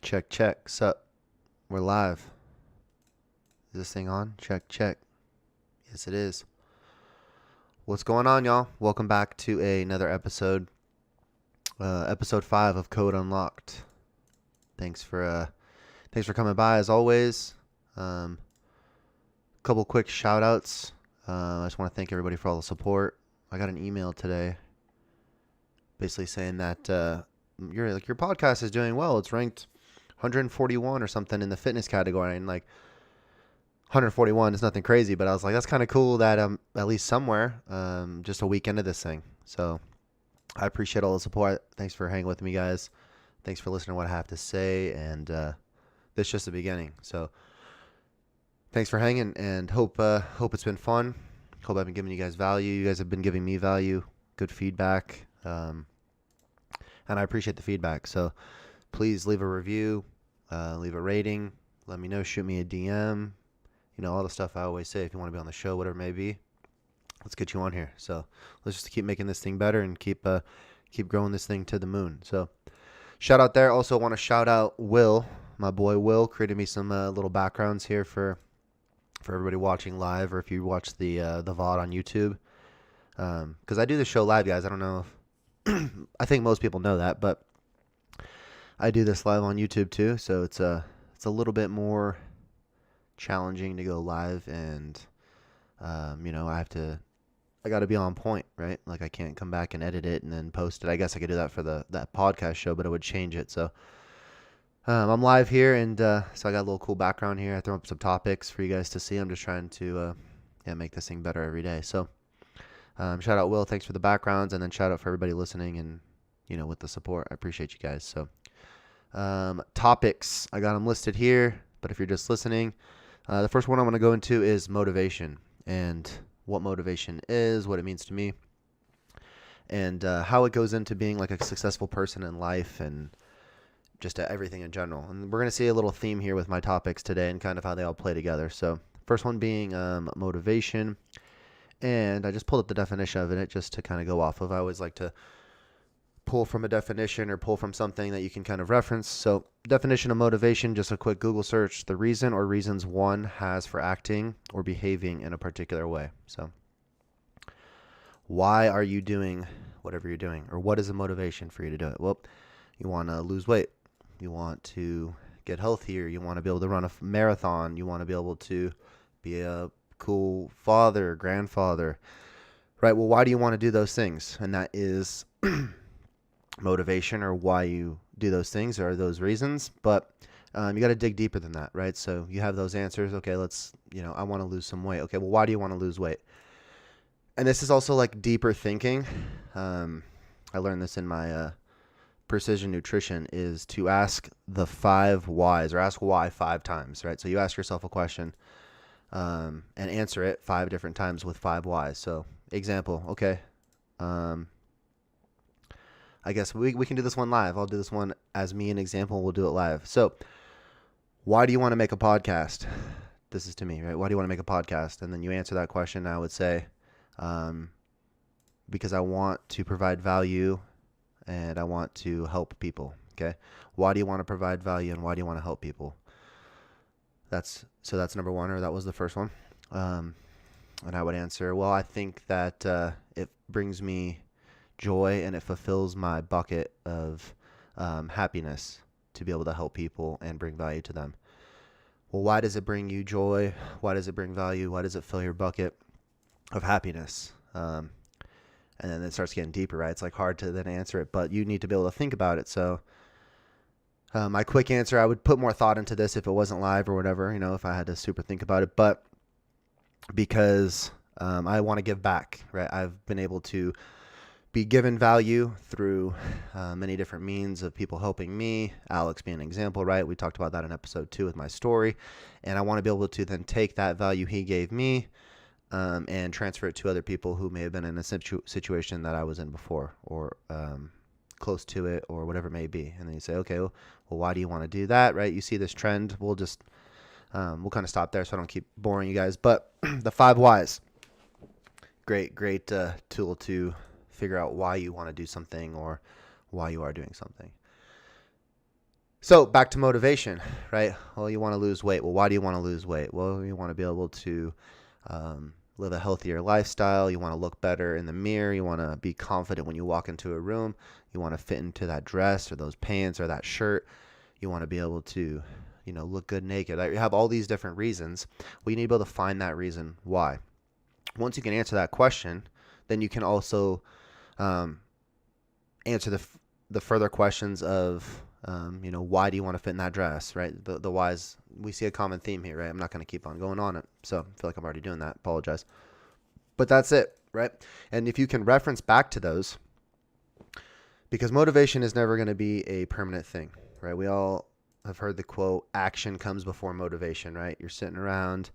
Check, check. Sup? We're live. Is this thing on? Check, check. Yes, it is. What's going on, y'all? Welcome back to another episode. Episode 5 of Code Unlocked. Thanks for coming by as always. Couple quick shout outs. I just want to thank everybody for all the support. I got an email today basically saying that your podcast is doing well. It's ranked 141 or something in the fitness category, and like 141 is nothing crazy, but I was like, that's kind of cool that I'm at least somewhere just a week into this thing. So I appreciate all the support. Thanks for hanging with me, guys. Thanks for listening to what I have to say, and this is just the beginning. So thanks for hanging, and hope it's been fun. Hope I've been giving you guys value. You guys have been giving me value, good feedback, and I appreciate the feedback. So please leave a review, leave a rating, let me know, shoot me a DM. You know, all the stuff I always say. If you want to be on the show, whatever it may be, let's get you on here. So let's just keep making this thing better and keep growing this thing to the moon. So shout out there. Also want to shout out Will, my boy Will, created me some little backgrounds here for everybody watching live, or if you watch the VOD on YouTube. Because I do the show live, guys. I don't know if I think most people know that, but I do this live on YouTube too. So it's a little bit more challenging to go live, and I got to be on point, right? Like I can't come back and edit it and then post it. I guess I could do that for that podcast show, but it would change it. So I'm live here, and so I got a little cool background here. I throw up some topics for you guys to see. I'm just trying to make this thing better every day. So shout out Will, thanks for the backgrounds, and then shout out for everybody listening and with the support. I appreciate you guys. So topics, I got them listed here, but if you're just listening, the first one I'm going to go into is motivation, and what motivation is, what it means to me, and how it goes into being like a successful person in life, and just everything in general. And we're going to see a little theme here with my topics today and kind of how they all play together. So first one being motivation, and I just pulled up the definition of it just to kind of go off of. I always like to pull from a definition or pull from something that you can kind of reference. So definition of motivation, just a quick Google search: the reason or reasons one has for acting or behaving in a particular way. So why are you doing whatever you're doing, or what is the motivation for you to do it? Well, you want to lose weight, you want to get healthier, you want to be able to run a marathon, you want to be able to be a cool father, grandfather, right? Well, why do you want to do those things? And that is motivation, or why you do those things, or those reasons. But you got to dig deeper than that, right? So you have those answers. Okay, I want to lose some weight. Okay, well, why do you want to lose weight? And this is also like deeper thinking. I learned this in my precision nutrition, is to ask the 5 whys, or ask why 5 times, right? So you ask yourself a question and answer it 5 different times with 5 whys. So example, okay, I guess we can do this one live. I'll do this one as me an example. We'll do it live. So why do you want to make a podcast? This is to me, right? Why do you want to make a podcast? And then you answer that question. I would say, because I want to provide value and I want to help people. Okay. Why do you want to provide value, and why do you want to help people? That's number one, or that was the first one. And I would answer, well, I think that it brings me joy and it fulfills my bucket of happiness to be able to help people and bring value to them. Well, why does it bring you joy? Why does it bring value? Why does it fill your bucket of happiness? And then it starts getting deeper, right? It's like hard to then answer it, but you need to be able to think about it. So my quick answer, I would put more thought into this if it wasn't live or whatever, if I had to super think about it, but because I want to give back, right? I've been able to be given value through many different means of people helping me. Alex being an example, right? We talked about that in episode 2 with my story. And I want to be able to then take that value he gave me and transfer it to other people who may have been in a situation that I was in before, or close to it, or whatever it may be. And then you say, okay, well, why do you want to do that, right? You see this trend. We'll just, we'll kind of stop there so I don't keep boring you guys. But the 5 whys, great tool to figure out why you want to do something, or why you are doing something. So back to motivation, right? Well, you want to lose weight. Well, why do you want to lose weight? Well, you want to be able to live a healthier lifestyle. You want to look better in the mirror. You want to be confident when you walk into a room. You want to fit into that dress or those pants or that shirt. You want to be able to, look good naked. You have all these different reasons. Well, you need to be able to find that reason why. Once you can answer that question, then you can also answer the further questions of why do you want to fit in that dress, right? The whys. We see a common theme here, right? I'm not going to keep on going on it, so I feel like I'm already doing that. Apologize, but that's it, right? And if you can reference back to those, because motivation is never going to be a permanent thing, right? We all have heard the quote, "Action comes before motivation," right? You're sitting around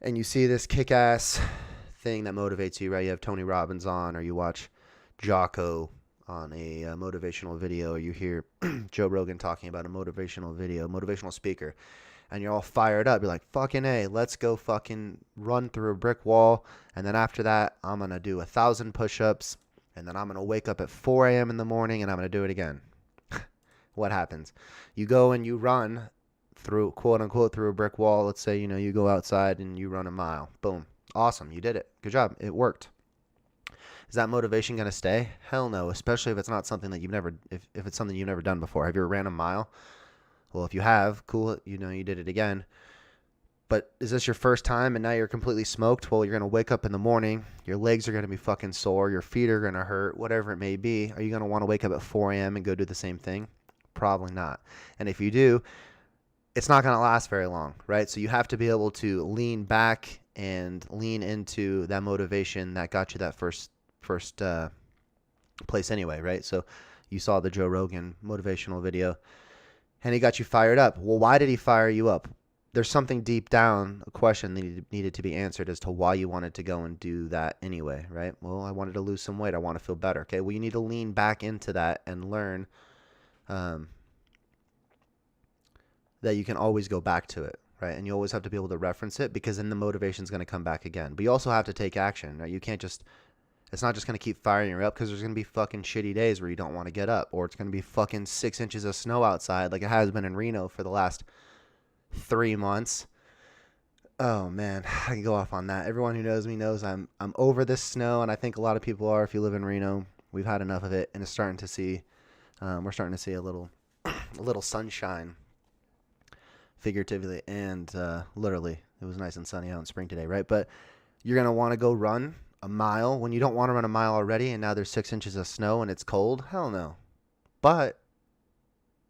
and you see this kick-ass thing that motivates you, right? You have Tony Robbins on, or you watch Jocko on a motivational video, or you hear Joe Rogan talking about a motivational video, motivational speaker, and you're all fired up. You're like, fucking A, let's go fucking run through a brick wall. And then after that, I'm going to do 1,000 push-ups. And then I'm going to wake up at 4 a.m. in the morning and I'm going to do it again. What happens? You go and you run through, quote unquote, through a brick wall. Let's say, you go outside and you run a mile. Boom. Awesome. You did it. Good job. It worked. Is that motivation going to stay? Hell no, especially if it's not something that if it's something you've never done before. Have you ever ran a mile? Well, if you have, cool, you did it again. But is this your first time and now you're completely smoked? Well, you're going to wake up in the morning, your legs are going to be fucking sore, your feet are going to hurt, whatever it may be. Are you going to want to wake up at 4 a.m. and go do the same thing? Probably not. And if you do, it's not going to last very long, right? So you have to be able to lean back and lean into that motivation that got you that first place anyway, right? So you saw the Joe Rogan motivational video and he got you fired up. Well, why did he fire you up? There's something deep down, a question that needed to be answered as to why you wanted to go and do that anyway, right? Well, I wanted to lose some weight. I want to feel better. Okay, well, you need to lean back into that and learn that you can always go back to it, right? And you always have to be able to reference it, because then the motivation is going to come back again. But you also have to take action, right? You can't just, it's not just going to keep firing you up, because there's going to be fucking shitty days where you don't want to get up, or it's going to be fucking 6 inches of snow outside like it has been in Reno for the last 3 months. Oh man, I can go off on that. Everyone who knows me knows I'm over this snow, and I think a lot of people are. If you live in Reno, we've had enough of it, and it's starting to see, we're starting to see a little sunshine, figuratively and literally. It was nice and sunny out in spring today, right? But you're gonna want to go run a mile when you don't want to run a mile already, and now there's 6 inches of snow and it's cold. Hell no. But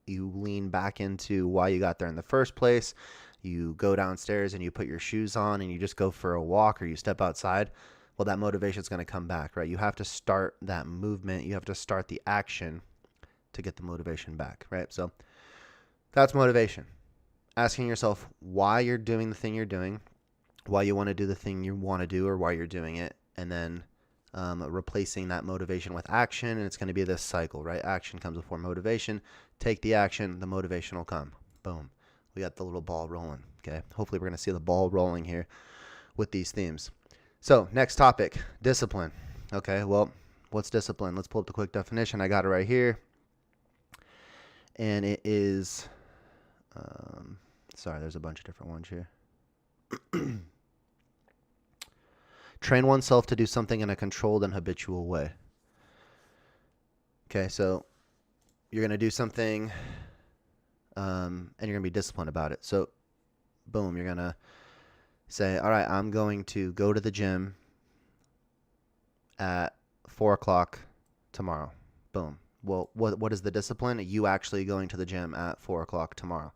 you lean back into why you got there in the first place. You go downstairs and you put your shoes on and you just go for a walk, or you step outside. Well, that motivation is going to come back, right? You have to start that movement. You have to start the action to get the motivation back, right? So that's motivation. Asking yourself why you're doing the thing you're doing, why you want to do the thing you want to do, or why you're doing it, and then replacing that motivation with action. And it's going to be this cycle, right? Action comes before motivation. Take the action, the motivation will come. Boom. We got the little ball rolling. Okay. Hopefully we're going to see the ball rolling here with these themes. So next topic, discipline. Okay. Well, what's discipline? Let's pull up the quick definition. I got it right here. And it is, sorry, there's a bunch of different ones here. Train oneself to do something in a controlled and habitual way. Okay, so you're going to do something and you're going to be disciplined about it. So, boom, you're going to say, all right, I'm going to go to the gym at 4 o'clock tomorrow. Boom. Well, what is the discipline? You actually going to the gym at 4 o'clock tomorrow.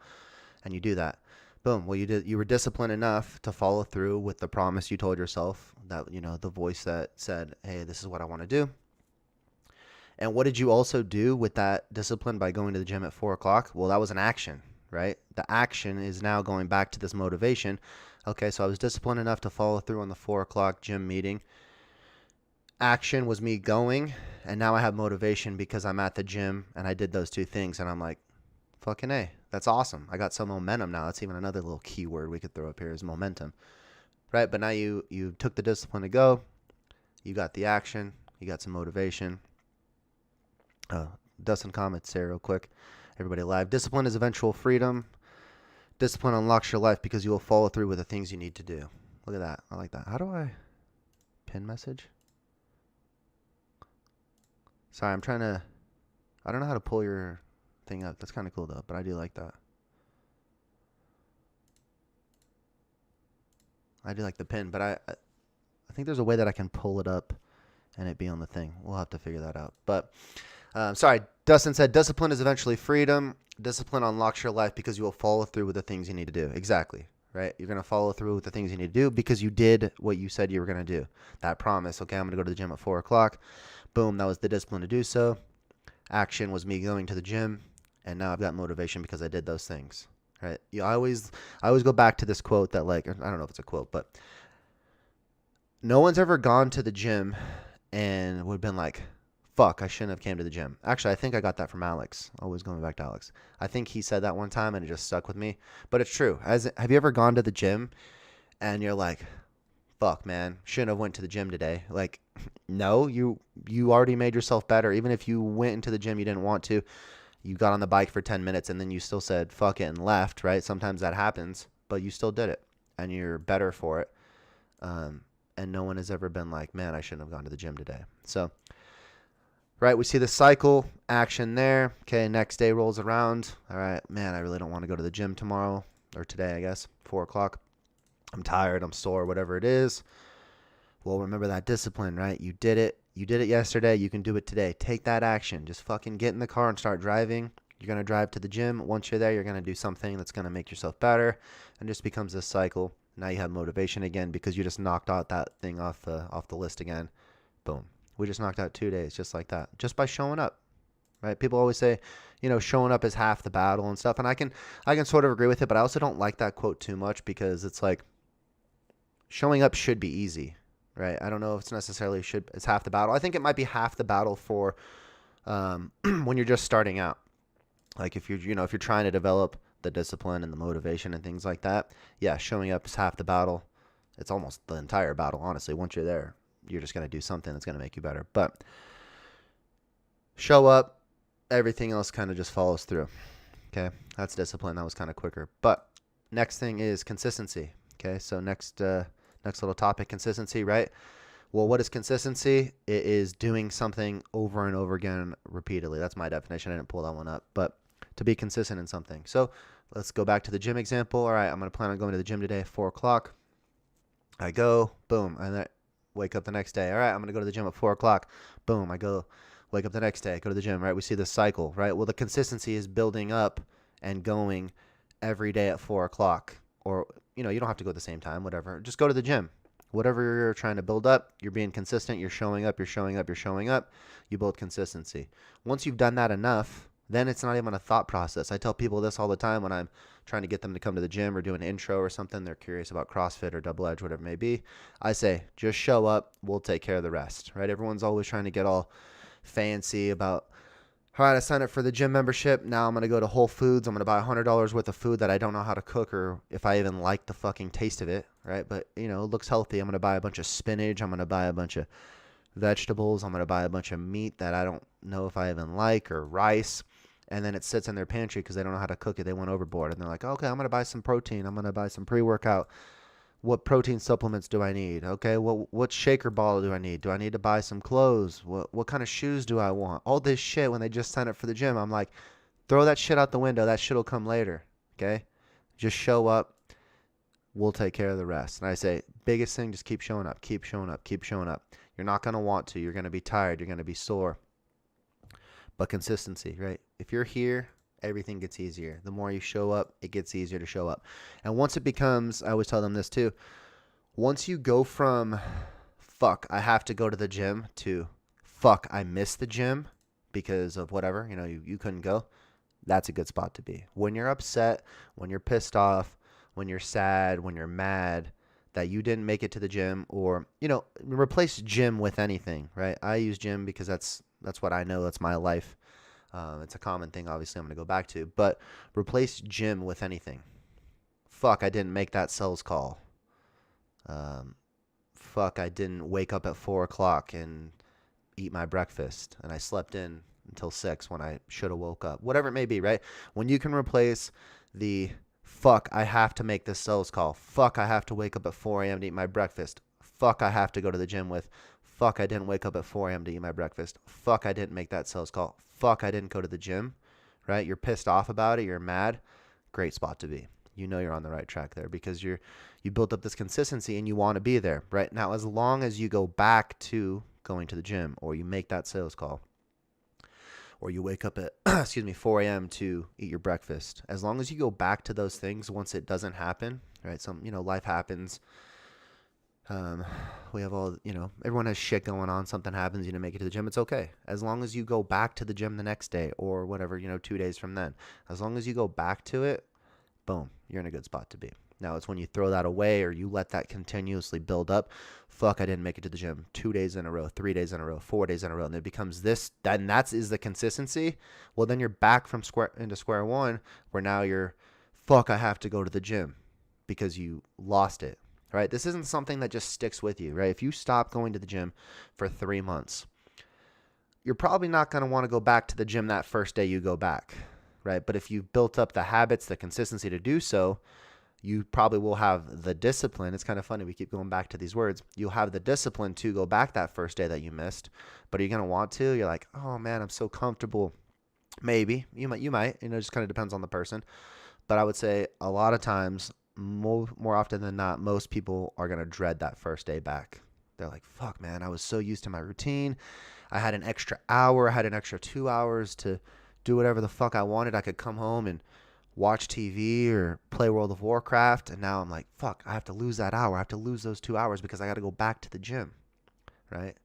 And you do that. Boom. Well, you were disciplined enough to follow through with the promise you told yourself, that, the voice that said, hey, this is what I want to do. And what did you also do with that discipline by going to the gym at 4 o'clock? Well, that was an action, right? The action is now going back to this motivation. Okay, so I was disciplined enough to follow through on the 4 o'clock gym meeting. Action was me going, and now I have motivation because I'm at the gym and I did those two things, and I'm like, fucking A, that's awesome. I got some momentum now. That's even another little keyword we could throw up here is momentum, right? But now you took the discipline to go, you got the action, you got some motivation. Dustin comments there real quick. everybody live. Discipline is eventual freedom. Discipline unlocks your life because you will follow through with the things you need to do. Look at that. I like that. How do I pin message? Sorry, I don't know how to pull your thing up. That's kind of cool though, but I do like that. I do like the pin, but I think there's a way that I can pull it up and it be on the thing. We'll have to figure that out. But sorry, Dustin said discipline is eventually freedom. Discipline unlocks your life because you will follow through with the things you need to do. Exactly, right? You're going to follow through with the things you need to do because you did what you said you were going to do. That promise, okay, I'm going to go to the gym at 4 o'clock. Boom, that was the discipline to do so. Action was me going to the gym, and now I've got motivation because I did those things, right? I always go back to this quote that, like, I don't know if it's a quote, but no one's ever gone to the gym and would have been like, fuck, I shouldn't have came to the gym. Actually, I think I got that from Alex. Always going back to Alex. I think he said that one time and it just stuck with me. But it's true. Have you ever gone to the gym and you're like, fuck, man, shouldn't have went to the gym today? Like, no, you already made yourself better. Even if you went into the gym, you didn't want to. You got on the bike for 10 minutes and then you still said, fuck it, and left, right? Sometimes that happens, but you still did it and you're better for it. And no one has ever been like, man, I shouldn't have gone to the gym today. So, right, we see the cycle, action there. Okay, next day rolls around. All right, man, I really don't want to go to the gym tomorrow, or today, I guess, 4 o'clock. I'm tired, I'm sore, whatever it is. Well, remember that discipline, right? You did it. You did it yesterday. You can do it today. Take that action. Just fucking get in the car and start driving. You're going to drive to the gym. Once you're there, you're going to do something that's going to make yourself better. And just becomes this cycle. Now you have motivation again because you just knocked out that thing off the list again. Boom. We just knocked out 2 days just like that. Just by showing up, right? People always say, showing up is half the battle and stuff. And I can sort of agree with it, but I also don't like that quote too much because it's like showing up should be easy, right? I don't know if it's necessarily it's half the battle. I think it might be half the battle for when you're just starting out. Like if you're trying to develop the discipline and the motivation and things like that, yeah, showing up is half the battle. It's almost the entire battle, honestly. Once you're there, you're just going to do something that's going to make you better. But show up, everything else kind of just follows through. Okay, that's discipline. That was kind of quicker. But next thing is consistency. Okay, so next little topic, consistency, right? Well, what is consistency? It is doing something over and over again repeatedly. That's my definition. I didn't pull that one up. But to be consistent in something. So let's go back to the gym example. All right, I'm going to plan on going to the gym today at 4 o'clock. I go, boom, and I wake up the next day. All right, I'm going to go to the gym at 4 o'clock. Boom, I go, wake up the next day, go to the gym, right? We see this cycle, right? Well, the consistency is building up and going every day at 4 o'clock. Or, you don't have to go at the same time, whatever. Just go to the gym. Whatever you're trying to build up, you're being consistent, you're showing up, you build consistency. Once you've done that enough, then it's not even a thought process. I tell people this all the time when I'm trying to get them to come to the gym or do an intro or something. They're curious about CrossFit or Double Edge, whatever it may be. I say, just show up. We'll take care of the rest, right? Everyone's always trying to get all fancy about, all right, I signed up for the gym membership. Now I'm going to go to Whole Foods. I'm going to buy $100 worth of food that I don't know how to cook or if I even like the fucking taste of it, right? But, it looks healthy. I'm going to buy a bunch of spinach. I'm going to buy a bunch of vegetables. I'm going to buy a bunch of meat that I don't know if I even like, or rice. And then it sits in their pantry because they don't know how to cook it. They went overboard. And they're like, okay, I'm going to buy some protein. I'm going to buy some pre-workout. What protein supplements do I need? Okay, what shaker bottle do I need? Do I need to buy some clothes? What kind of shoes do I want? All this shit when they just sign up for the gym. I'm like, throw that shit out the window. That shit will come later, okay? Just show up. We'll take care of the rest. And I say, biggest thing, just keep showing up. Keep showing up. Keep showing up. You're not going to want to. You're going to be tired. You're going to be sore. But consistency, right? If you're here, everything gets easier. The more you show up, it gets easier to show up. And once it becomes, I always tell them this too, once you go from, fuck, I have to go to the gym, to, fuck, I missed the gym because of whatever, you couldn't go, that's a good spot to be. When you're upset, when you're pissed off, when you're sad, when you're mad that you didn't make it to the gym, or, replace gym with anything, right? I use gym because that's what I know. That's my life. It's a common thing, obviously, I'm going to go back to. But replace gym with anything. Fuck, I didn't make that sales call. Fuck, I didn't wake up at 4 o'clock and eat my breakfast. And I slept in until 6 when I should have woke up. Whatever it may be, right? When you can replace the fuck, I have to make this sales call. Fuck, I have to wake up at 4 a.m. to eat my breakfast. Fuck, I have to go to the gym with. Fuck, I didn't wake up at 4 a.m. to eat my breakfast. Fuck, I didn't make that sales call. Fuck, I didn't go to the gym, right? You're pissed off about it. You're mad. Great spot to be. You know you're on the right track there because you built up this consistency and you want to be there, right? Now, as long as you go back to going to the gym or you make that sales call or you wake up at, 4 a.m. to eat your breakfast, as long as you go back to those things once it doesn't happen, right? Life happens. We have all, everyone has shit going on. Something happens, you didn't make it to the gym. It's okay. As long as you go back to the gym the next day or whatever, 2 days from then, as long as you go back to it, boom, you're in a good spot to be. Now, it's when you throw that away or you let that continuously build up. Fuck, I didn't make it to the gym 2 days in a row, 3 days in a row, 4 days in a row. And it becomes this, and that is the consistency. Well, then you're back from square one where now you're, fuck, I have to go to the gym because you lost it, right? This isn't something that just sticks with you, right? If you stop going to the gym for 3 months, you're probably not going to want to go back to the gym that first day you go back, right? But if you've built up the habits, the consistency to do so, you probably will have the discipline. It's kind of funny. We keep going back to these words. You'll have the discipline to go back that first day that you missed, but are you going to want to? You're like, oh man, I'm so comfortable. Maybe you might, it just kind of depends on the person. But I would say a lot of times, more often than not, most people are going to dread that first day back. They're like, fuck man, I was so used to my routine. I had an extra hour, I had an extra 2 hours to do whatever the fuck I wanted. I could come home and watch TV or play World of Warcraft. And now I'm like, fuck, I have to lose that hour. I have to lose those 2 hours because I got to go back to the gym, right?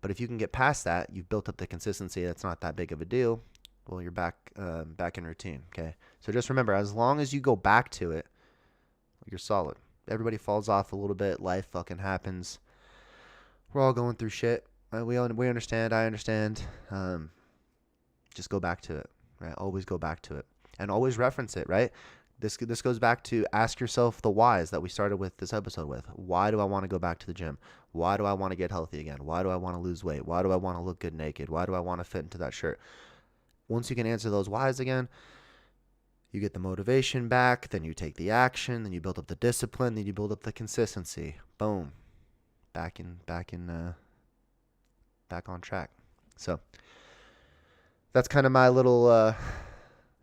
But if you can get past that, you've built up the consistency. That's not that big of a deal. Well, you're back in routine, okay? So just remember, as long as you go back to it, you're solid. Everybody falls off a little bit. Life fucking happens. We're all going through shit. We understand. I understand. Just go back to it, right? Always go back to it. And always reference it, right? This goes back to ask yourself the whys that we started with this episode with. Why do I want to go back to the gym? Why do I want to get healthy again? Why do I want to lose weight? Why do I want to look good naked? Why do I want to fit into that shirt? Once you can answer those whys again, you get the motivation back, then you take the action, then you build up the discipline, then you build up the consistency. Boom. Back on track. So that's kind of my little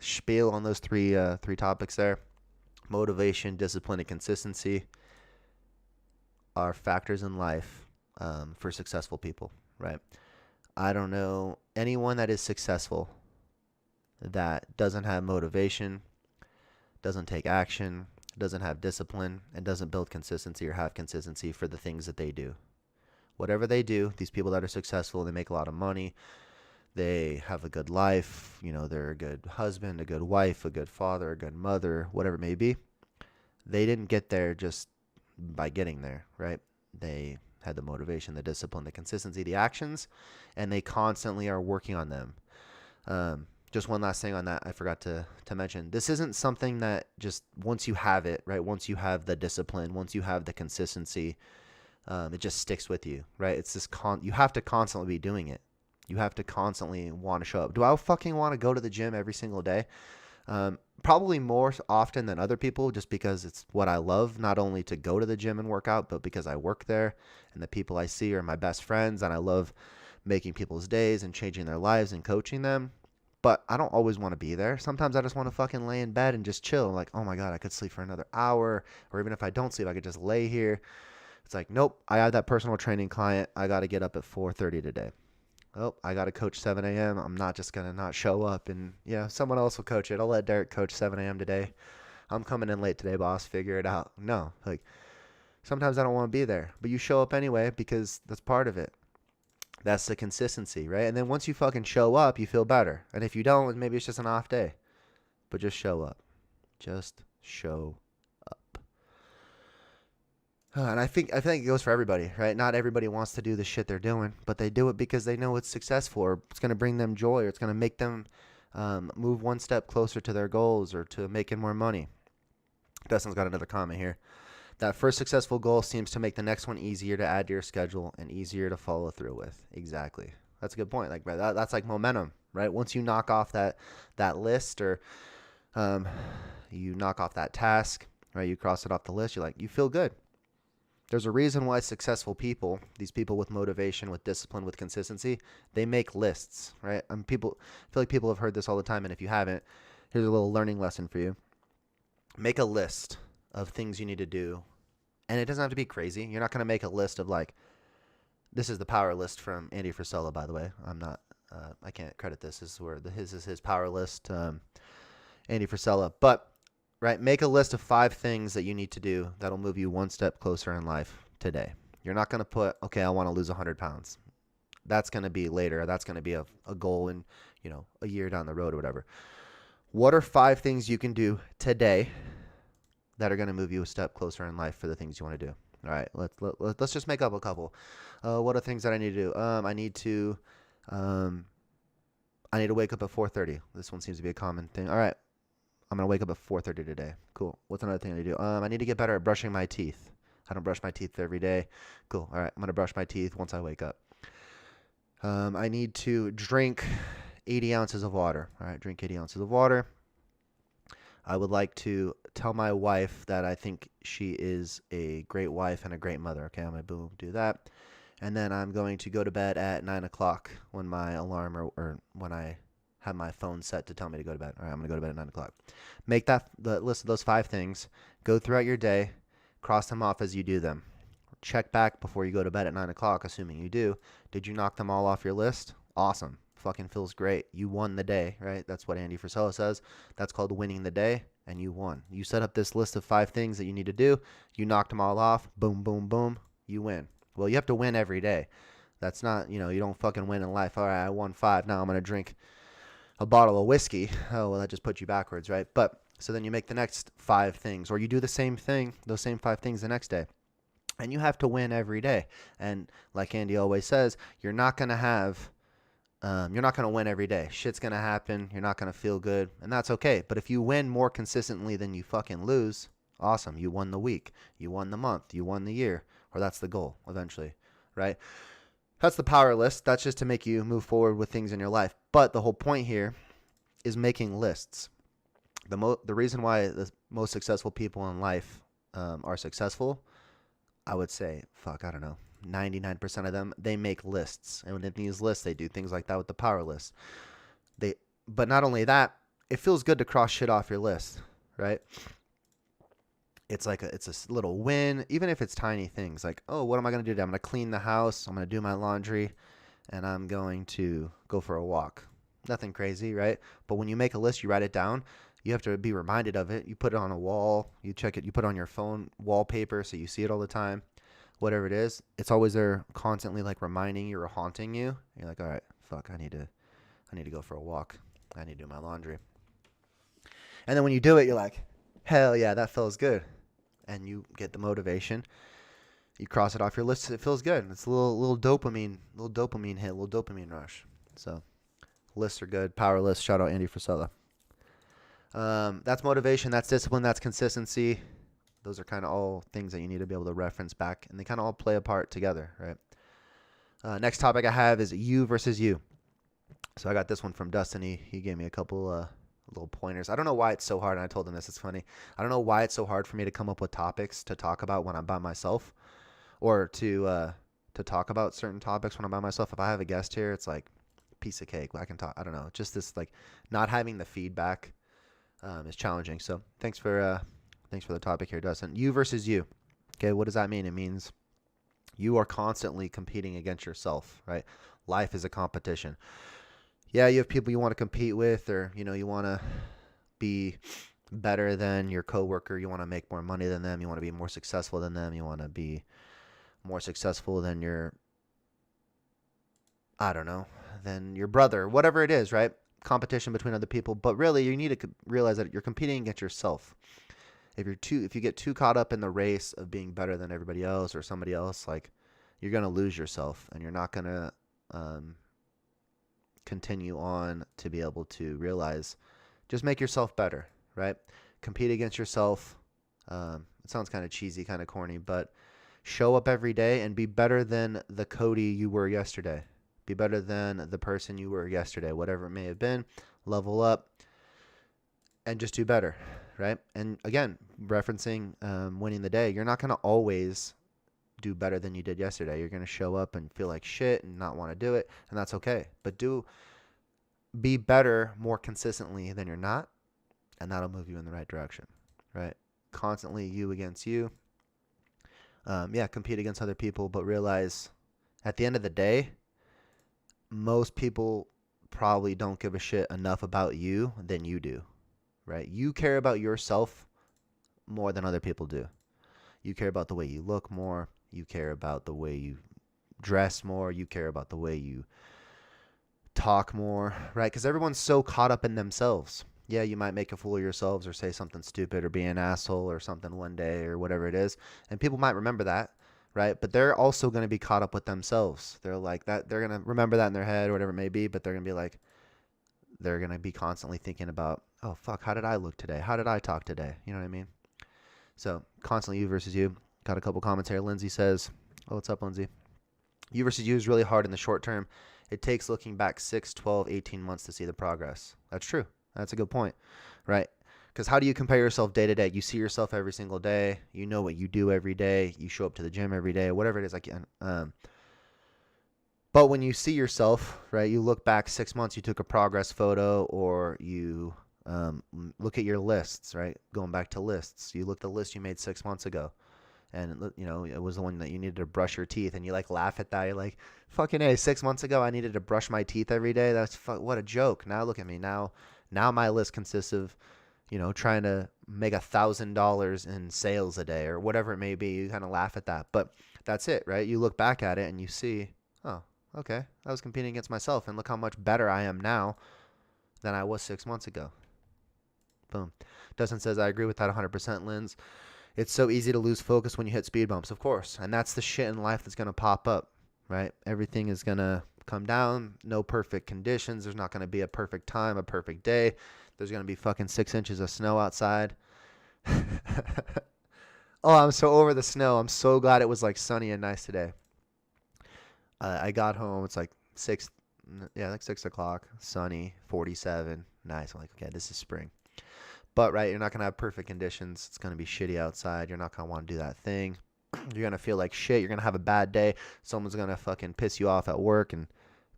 spiel on those three topics there. Motivation, discipline, and consistency are factors in life for successful people, right? I don't know anyone that is successful that doesn't have motivation, doesn't take action, doesn't have discipline, and doesn't build consistency or have consistency for the things that they do. Whatever they do, these people that are successful, they make a lot of money, they have a good life, they're a good husband, a good wife, a good father, a good mother, whatever it may be. They didn't get there just by getting there, right? They had the motivation, the discipline, the consistency, the actions, and they constantly are working on them. Just one last thing on that I forgot to mention. This isn't something that just once you have it, right? Once you have the discipline, once you have the consistency, it just sticks with you, right? It's this you have to constantly be doing it. You have to constantly want to show up. Do I fucking want to go to the gym every single day? Probably more often than other people, just because it's what I love, not only to go to the gym and work out, but because I work there and the people I see are my best friends and I love making people's days and changing their lives and coaching them. But I don't always want to be there. Sometimes I just want to fucking lay in bed and just chill. Like, oh my God, I could sleep for another hour. Or even if I don't sleep, I could just lay here. It's like, nope, I have that personal training client. I got to get up at 4:30 today. Oh, I got to coach 7 a.m. I'm not just going to not show up. And yeah, someone else will coach it. I'll let Derek coach 7 a.m. today. I'm coming in late today, boss. Figure it out. No, like sometimes I don't want to be there. But you show up anyway because that's part of it. That's the consistency, right? And then once you fucking show up, you feel better. And if you don't, maybe it's just an off day. But just show up. Just show up. And I think it goes for everybody, right? Not everybody wants to do the shit they're doing, but they do it because they know it's successful or it's going to bring them joy or it's going to make them move one step closer to their goals or to making more money. Dustin's got another comment here. That first successful goal seems to make the next one easier to add to your schedule and easier to follow through with. Exactly. That's a good point. Like that's like momentum, right? Once you knock off that list, or you knock off that task, right? You cross it off the list. You feel good. There's a reason why successful people, these people with motivation, with discipline, with consistency, they make lists, right? I feel like people have heard this all the time, and if you haven't, here's a little learning lesson for you. Make a list of things you need to do, and it doesn't have to be crazy. You're not going to make a list of this is the power list from Andy Frisella, by the way. I can't credit this. This is his power list, Andy Frisella. But right, make a list of 5 things that you need to do that'll move you one step closer in life today. You're not going to put, okay, I want to lose 100 pounds. That's going to be later. That's going to be a goal in, a year down the road or whatever. What are 5 things you can do today that are going to move you a step closer in life for the things you want to do? All right, let's just make up a couple. What are things that I need to do? I need to wake up at 4:30. This one seems to be a common thing. All right. I'm going to wake up at 4:30 today. Cool. What's another thing I need to do? I need to get better at brushing my teeth. I don't brush my teeth every day. Cool. All right. I'm going to brush my teeth once I wake up. I need to drink 80 ounces of water. All right. Drink 80 ounces of water. I would like to tell my wife that I think she is a great wife and a great mother. Okay. I'm going to do that. And then I'm going to go to bed at 9 o'clock when my alarm or when I have my phone set to tell me to go to bed. All right, I'm going to go to bed at 9 o'clock. Make the list of those 5 things. Go throughout your day. Cross them off as you do them. Check back before you go to bed at 9 o'clock, assuming you do. Did you knock them all off your list? Awesome. Fucking feels great. You won the day, right? That's what Andy Frisella says. That's called winning the day, and you won. You set up this list of 5 things that you need to do. You knocked them all off. Boom, boom, boom. You win. Well, you have to win every day. That's not, you don't fucking win in life. All right, I won 5. Now I'm going to drink a bottle of whiskey. Oh, well, that just put you backwards, right? But so then you make the next 5 things, or you do the same thing, those same 5 things the next day. And you have to win every day. And like Andy always says, you're not going to win every day. Shit's going to happen. You're not going to feel good. And that's okay. But if you win more consistently than you fucking lose, awesome. You won the week. You won the month. You won the year. Or that's the goal eventually, right? That's the power list. That's just to make you move forward with things in your life. But the whole point here is making lists. The reason why the most successful people in life are successful, I would say, 99% of them, they make lists. And in these lists, they do things like that with the power list. But not only that, it feels good to cross shit off your list, right? It's a little win, even if it's tiny things like, oh, what am I going to do today? I'm going to clean the house. I'm going to do my laundry, and I'm going to go for a walk. Nothing crazy, right? But when you make a list, you write it down. You have to be reminded of it. You put it on a wall. You check it. You put it on your phone wallpaper so you see it all the time. Whatever it is, it's always there, constantly reminding you or haunting you. You're like, all right, fuck, I need to go for a walk. I need to do my laundry. And then when you do it, you're like, hell yeah, that feels good. And you get the motivation. You cross it off your list. It feels good. It's a little dopamine hit, little dopamine rush. So lists are good. Power list. Shout out Andy Frisella. That's motivation. That's discipline. That's consistency. Those are kind of all things that you need to be able to reference back, and they kind of all play a part together, right? Next topic I have is you versus you. So I got this one from Dustin. He gave me a couple little pointers. I don't know why it's so hard, and I told him this. It's funny. I don't know why it's so hard for me to come up with topics to talk about when I'm by myself, or to talk about certain topics when I'm by myself. If I have a guest here, it's like piece of cake. I can talk. I don't know. Just this not having the feedback is challenging. So thanks for the topic here, Dustin. You versus you. Okay, what does that mean? It means you are constantly competing against yourself, right? Life is a competition. Yeah, you have people you want to compete with, or you want to be better than your coworker. You want to make more money than them. You want to be more successful than them. You want to be more successful than than your brother, whatever it is, right? Competition between other people. But really, you need to realize that you're competing against yourself. If you get too caught up in the race of being better than everybody else or somebody else, you're going to lose yourself, and you're not going to continue on to be able to realize, just make yourself better, right? Compete against yourself. It sounds kind of cheesy, kind of corny, but show up every day and be better than the Cody you were yesterday. Be better than the person you were yesterday, whatever it may have been. Level up and just do better, right? And again, referencing winning the day, you're not going to always do better than you did yesterday. You're going to show up and feel like shit and not want to do it, and that's okay. But be better more consistently than you're not, and that'll move you in the right direction, right? Constantly you against you. Compete against other people, but realize at the end of the day, most people probably don't give a shit enough about you than you do, right? You care about yourself more than other people do. You care about the way you look more. You care about the way you dress more. You care about the way you talk more, right? Because everyone's so caught up in themselves. Yeah, you might make a fool of yourselves or say something stupid or be an asshole or something one day or whatever it is. And people might remember that, right? But they're also going to be caught up with themselves. They're like that. They're going to remember that in their head or whatever it may be, but they're going to be like, they're going to be constantly thinking about, oh, fuck, how did I look today? How did I talk today? You know what I mean? So constantly you versus you. Got a couple comments here. Lindsay says, oh, what's up, Lindsay? You versus you is really hard in the short term. It takes looking back 6, 12, 18 months to see the progress. That's true. That's a good point, right? Because how do you compare yourself day to day? You see yourself every single day. You know what you do every day. You show up to the gym every day, whatever it is. But when you see yourself, right, you look back 6 months, you took a progress photo, or you look at your lists, right? Going back to lists. You look at the list you made 6 months ago. And, you know, it was the one that you needed to brush your teeth. And you, like, laugh at that. You're like, fucking A, 6 months ago I needed to brush my teeth every day. What a joke. Now look at me. Now my list consists of, you know, trying to make $1,000 in sales a day or whatever it may be. You kind of laugh at that. But that's it, right? You look back at it and you see, oh, okay, I was competing against myself. And look how much better I am now than I was 6 months ago. Boom. Dustin says, I agree with that 100%, Linz. It's so easy to lose focus when you hit speed bumps, of course. And that's the shit in life that's going to pop up, right? Everything is going to come down. No perfect conditions. There's not going to be a perfect time, a perfect day. There's going to be fucking 6 inches of snow outside. Oh, I'm so over the snow. I'm so glad it was like sunny and nice today. I got home. It's like 6 o'clock, sunny, 47. Nice. I'm like, okay, this is spring. But, right, you're not going to have perfect conditions. It's going to be shitty outside. You're not going to want to do that thing. You're going to feel like shit. You're going to have a bad day. Someone's going to fucking piss you off at work and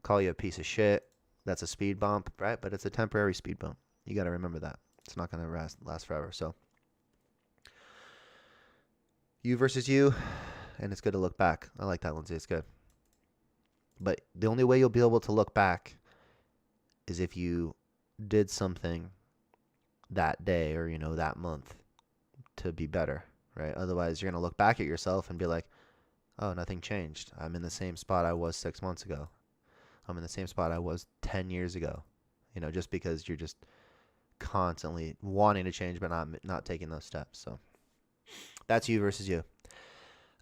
call you a piece of shit. That's a speed bump, right? But it's a temporary speed bump. You got to remember that. It's not going to last forever. So, you versus you, and it's good to look back. I like that, Lindsay. It's good. But the only way you'll be able to look back is if you did something that day or, you know, that month to be better, right? Otherwise, you're going to look back at yourself and be like, oh, nothing changed. I'm in the same spot I was 6 months ago. I'm in the same spot I was 10 years ago, you know, just because you're just constantly wanting to change but not taking those steps. So that's you versus you.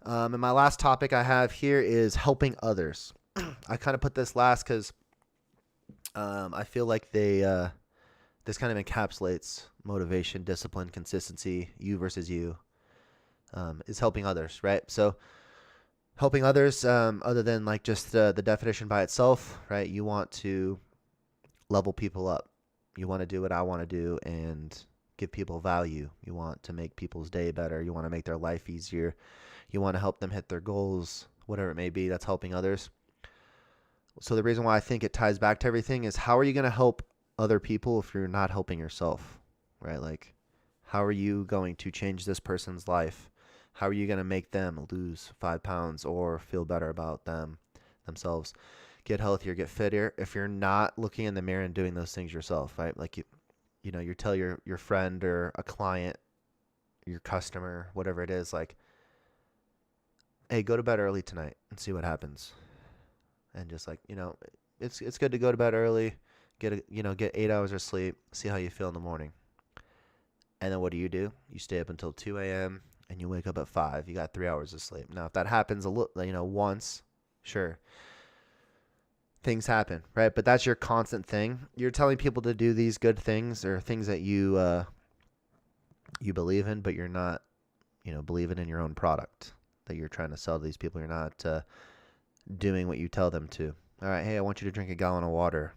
And my last topic I have here is helping others. I kind of put this last because I feel like this kind of encapsulates motivation, discipline, consistency, you versus you, is helping others, right? So helping others, other than like just the definition by itself, right? You want to level people up. You want to do what I want to do and give people value. You want to make people's day better. You want to make their life easier. You want to help them hit their goals, whatever it may be. That's helping others. So the reason why I think it ties back to everything is, how are you going to help other people if you're not helping yourself, right? Like, how are you going to change this person's life? How are you going to make them lose 5 pounds or feel better about themselves, get healthier, get fitter, if you're not looking in the mirror and doing those things yourself, right? Like you know, you tell your friend or a client, your customer, whatever it is, like, hey, go to bed early tonight and see what happens. And just like, you know, it's good to go to bed early, get 8 hours of sleep, see how you feel in the morning. And then what do? You stay up until 2 a.m. and you wake up at 5. You got 3 hours of sleep. Now, if that happens once, sure, things happen, right? But that's your constant thing. You're telling people to do these good things or things that you believe in, but you're not, believing in your own product that you're trying to sell to these people. You're not doing what you tell them to. All right, hey, I want you to drink a gallon of water.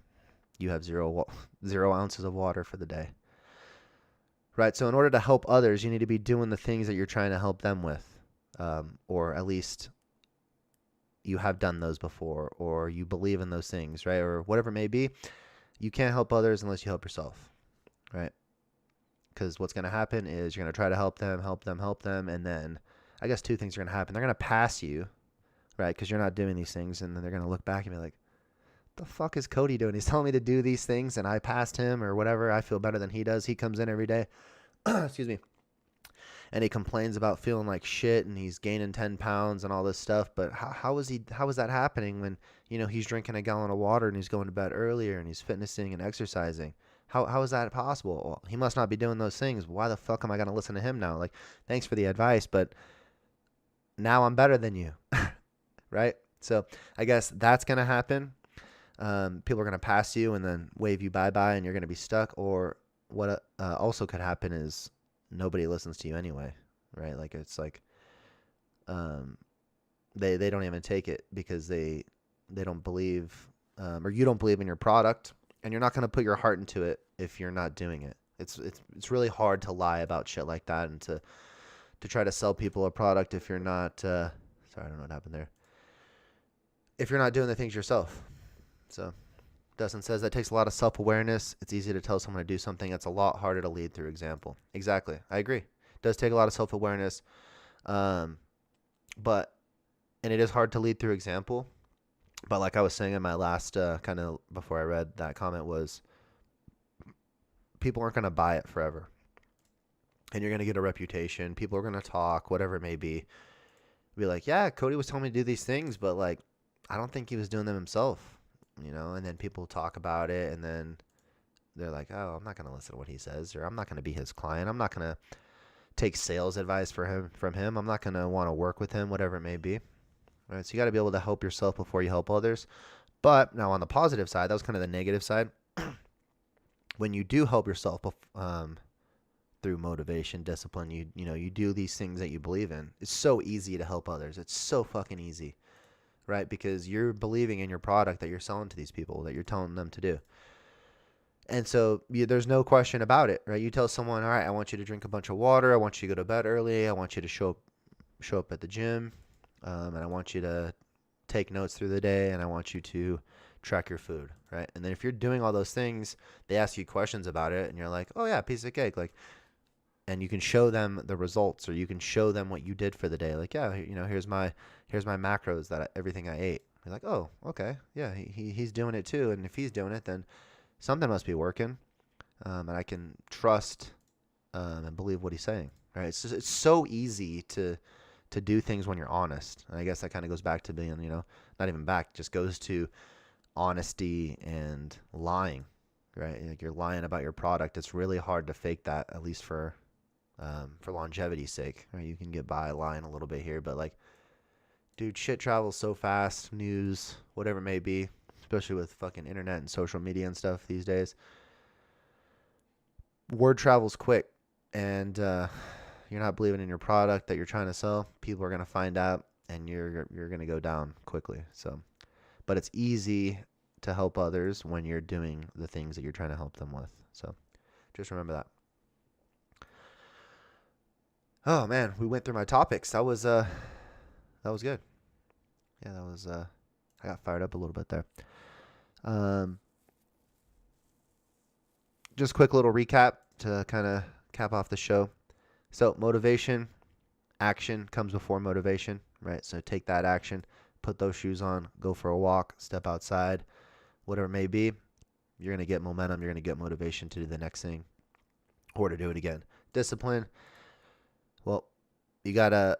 You have 0 ounces of water for the day. Right? So in order to help others, you need to be doing the things that you're trying to help them with. Or at least you have done those before, or you believe in those things, right? Or whatever it may be. You can't help others unless you help yourself, right? Because what's going to happen is you're going to try to help them. And then I guess two things are going to happen. They're going to pass you, right? Because you're not doing these things. And then they're going to look back and be like, the fuck is Cody doing? He's telling me to do these things and I passed him or whatever. I feel better than he does. He comes in every day. Excuse me. And he complains about feeling like shit and he's gaining 10 pounds and all this stuff. But how is that happening when, he's drinking a gallon of water and he's going to bed earlier and he's fitnessing and exercising? How is that possible? Well, he must not be doing those things. Why the fuck am I going to listen to him now? Like, thanks for the advice, but now I'm better than you. Right? So I guess that's going to happen. People are going to pass you and then wave you bye-bye and you're going to be stuck. Or what also could happen is nobody listens to you anyway, right? Like it's like they don't even take it because they don't believe or you don't believe in your product, and you're not going to put your heart into it if you're not doing it. It's really hard to lie about shit like that and to try to sell people a product if you're not sorry, I don't know what happened there. If you're not doing the things yourself. So Dustin says that takes a lot of self-awareness. It's easy to tell someone to do something. It's a lot harder to lead through example. Exactly. I agree. It does take a lot of self-awareness. And it is hard to lead through example. But like I was saying in my last kind of before I read that comment was people aren't going to buy it forever. And you're going to get a reputation. People are going to talk, whatever it may be. Be like, yeah, Cody was telling me to do these things, but like, I don't think he was doing them himself. And then people talk about it and then they're like, oh, I'm not going to listen to what he says, or I'm not going to be his client. I'm not going to take sales advice from him. I'm not going to want to work with him, whatever it may be. All right. So you got to be able to help yourself before you help others. But now on the positive side, that was kind of the negative side. When you do help yourself through motivation, discipline, you do these things that you believe in. It's so easy to help others. It's so fucking easy. Right? Because you're believing in your product that you're selling to these people, that you're telling them to do. And so there's no question about it, right? You tell someone, all right, I want you to drink a bunch of water. I want you to go to bed early. I want you to show up at the gym. And I want you to take notes through the day. And I want you to track your food, right? And then if you're doing all those things, they ask you questions about it. And you're like, oh, yeah, piece of cake. Like, and you can show them the results, or you can show them what you did for the day. Like, yeah, here's my macros, everything I ate. You're like, oh, okay, yeah, he's doing it too. And if he's doing it, then something must be working, and I can trust and believe what he's saying. Right? It's so easy to do things when you're honest. And I guess that kind of goes back to being, not even back, just goes to honesty and lying. Right? Like you're lying about your product. It's really hard to fake that, at least for longevity's sake. Right? You can get by lying a little bit here, but like, dude, shit travels so fast, news, whatever it may be, especially with fucking internet and social media and stuff these days. Word travels quick, and you're not believing in your product that you're trying to sell. People are going to find out, and you're going to go down quickly. So, but it's easy to help others when you're doing the things that you're trying to help them with. So, just remember that. Oh man, we went through my topics. That was good. Yeah, that was I got fired up a little bit there. Just quick little recap to kind of cap off the show. So motivation, action comes before motivation, right? So take that action, put those shoes on, go for a walk, step outside, whatever it may be. You're going to get momentum. You're going to get motivation to do the next thing or to do it again. Discipline. Well, you got to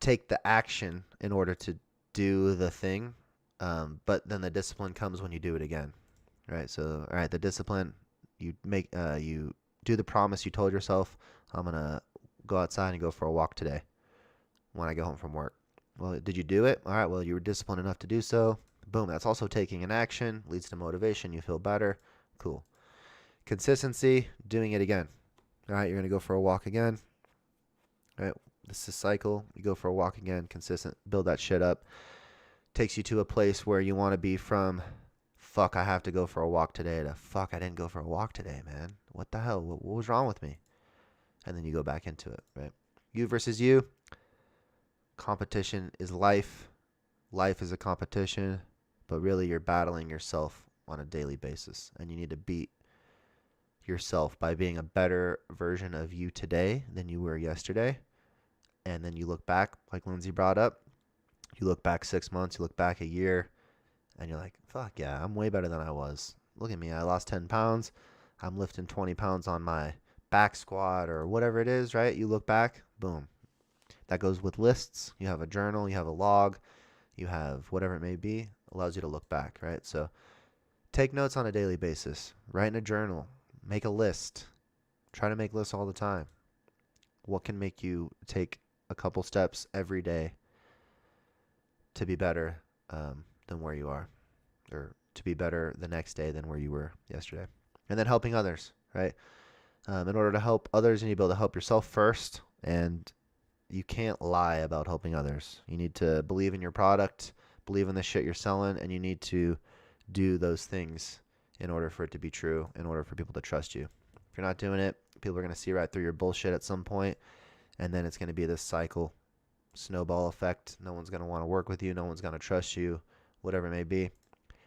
take the action in order to do the thing. But then the discipline comes when you do it again, right? So, all right, the discipline, you do the promise you told yourself. I'm going to go outside and go for a walk today when I go home from work. Well, did you do it? All right, well, you were disciplined enough to do so. Boom, that's also taking an action, leads to motivation. You feel better. Cool. Consistency, doing it again. All right, you're going to go for a walk again. All right, this is a cycle. You go for a walk again, consistent, build that shit up. takes you to a place where you want to be from, fuck, I have to go for a walk today, to fuck, I didn't go for a walk today, man. What the hell? What was wrong with me? And then you go back into it, right? You versus you. Competition is life. Life is a competition, but really you're battling yourself on a daily basis, and you need to beat yourself by being a better version of you today than you were yesterday. And then you look back, like Lindsay brought up, you look back 6 months, you look back a year, and you're like, fuck yeah, I'm way better than I was. Look at me, I lost 10 pounds. I'm lifting 20 pounds on my back squat or whatever it is, right? You look back, boom. That goes with lists. You have a journal, you have a log, you have whatever it may be, allows you to look back, right? So take notes on a daily basis. Write in a journal. Make a list. Try to make lists all the time. What can make you take a couple steps every day to be better than where you are, or to be better the next day than where you were yesterday? And then helping others, right? In order to help others, you need to be able to help yourself first, and you can't lie about helping others. You need to believe in your product, believe in the shit you're selling, and you need to do those things in order for it to be true, in order for people to trust you. If you're not doing it, people are going to see right through your bullshit at some point, and then it's going to be this cycle, snowball effect. No one's going to want to work with you. No one's going to trust you, whatever it may be.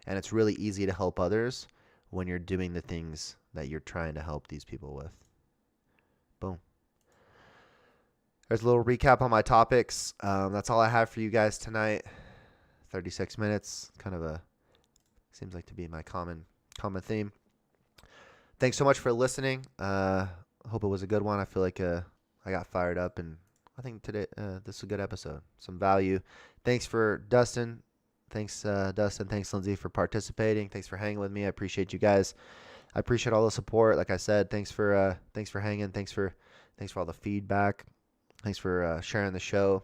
And it's really easy to help others when you're doing the things that you're trying to help these people with. Boom. There's a little recap on my topics. That's all I have for you guys tonight. 36 minutes, kind of seems like to be my common theme. Thanks so much for listening. Hope it was a good one. I feel like I got fired up, and I think today this is a good episode. Some value. Thanks for Dustin. Thanks Dustin. Thanks Lindsay for participating. Thanks for hanging with me. I appreciate you guys. I appreciate all the support. Like I said, thanks for hanging. Thanks for all the feedback. Thanks for sharing the show.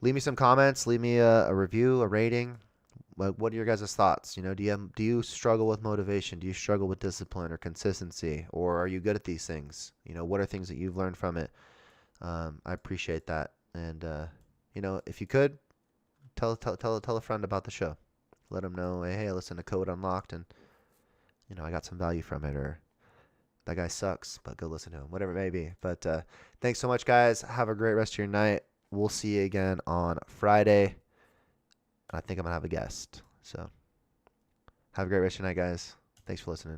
Leave me some comments. Leave me a review, a rating. What are your guys' thoughts? Do you struggle with motivation? Do you struggle with discipline or consistency? Or are you good at these things? What are things that you've learned from it? I appreciate that. And, if you could, tell a friend about the show. Let them know, hey, I listened to Code Unlocked, and, I got some value from it, or that guy sucks, but go listen to him, whatever it may be. But thanks so much, guys. Have a great rest of your night. We'll see you again on Friday. I think I'm going to have a guest. So have a great rest of your night, guys. Thanks for listening.